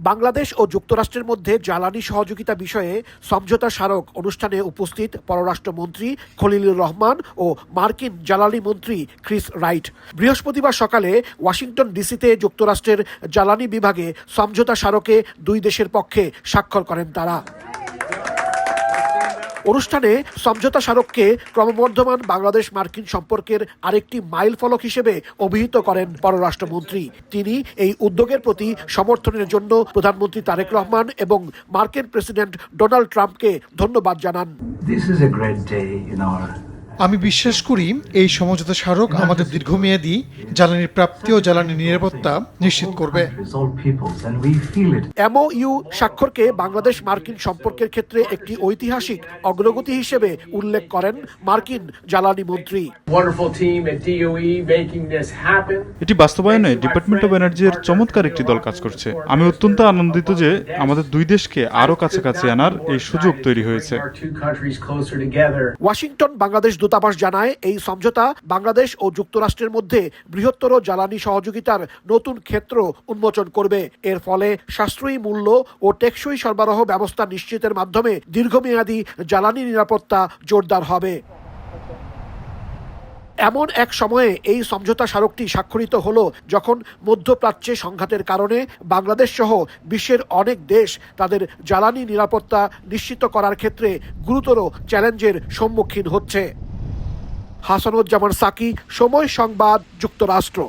বাংলাদেশ ও যুক্তরাষ্ট্রের মধ্যে জ্বালানি সহযোগিতা বিষয়ে সমঝোতা স্মারক অনুষ্ঠানে উপস্থিত পররাষ্ট্রমন্ত্রী খলিলুর রহমান ও মার্কিন জ্বালানি মন্ত্রী ক্রিস রাইট বৃহস্পতিবার সকালে ওয়াশিংটন ডিসিতে যুক্তরাষ্ট্রের জ্বালানি বিভাগে সমঝোতা স্মারকে দুই দেশের পক্ষে স্বাক্ষর করেন তারা। অনুষ্ঠানে সমঝোতা স্মারককে ক্রমবর্ধমান বাংলাদেশ মার্কিন সম্পর্কের আরেকটি মাইল ফলক হিসেবে অভিহিত করেন পররাষ্ট্রমন্ত্রী। তিনি এই উদ্যোগের প্রতি সমর্থনের জন্য প্রধানমন্ত্রী তারেক রহমান এবং মার্কিন প্রেসিডেন্ট ডোনাল্ড ট্রাম্পকে ধন্যবাদ জানান। আমি বিশ্বাস করি এই সমঝোতা স্মারক আমাদের দীর্ঘমেয়াদী জ্বালানির প্রাপ্তি ও জ্বালানি নিরাপত্তা নিশ্চিত করবে। এমওইউ স্বাক্ষরকে বাংলাদেশ মার্কিন সম্পর্কের ক্ষেত্রে একটি ঐতিহাসিক অগ্রগতি হিসেবে উল্লেখ করেন মার্কিন জ্বালানি মন্ত্রী। এটি বাস্তবায়নে ডিপার্টমেন্ট অব এনার্জির চমৎকার একটি দল কাজ করছে। আমি অত্যন্ত আনন্দিত যে আমাদের দুই দেশকে আরো কাছাকাছি আনার এই সুযোগ তৈরি হয়েছে। ওয়াশিংটন বাংলাদেশ দূতাবাস জানায়, এই সমঝোতা বাংলাদেশ ও যুক্তরাষ্ট্রের মধ্যে বৃহত্তর জ্বালানি সহযোগিতার নতুন ক্ষেত্র উন্মোচন করবে। এর ফলে সাশ্রয়ী মূল্য ও টেকসই সরবরাহ ব্যবস্থা নিশ্চিতের মাধ্যমে দীর্ঘমেয়াদী জ্বালানি নিরাপত্তা জোরদার হবে। এমন এক সময়ে এই সমঝোতা স্মারকটি স্বাক্ষরিত হলো যখন মধ্যপ্রাচ্যে সংঘাতের কারণে বাংলাদেশ সহ বিশ্বের অনেক দেশ তাদের জ্বালানি নিরাপত্তা নিশ্চিত করার ক্ষেত্রে গুরুতর চ্যালেঞ্জের সম্মুখীন হচ্ছে। হাসানুজ্জামান সাকি, সময় সংবাদ, যুক্তরাষ্ট্র।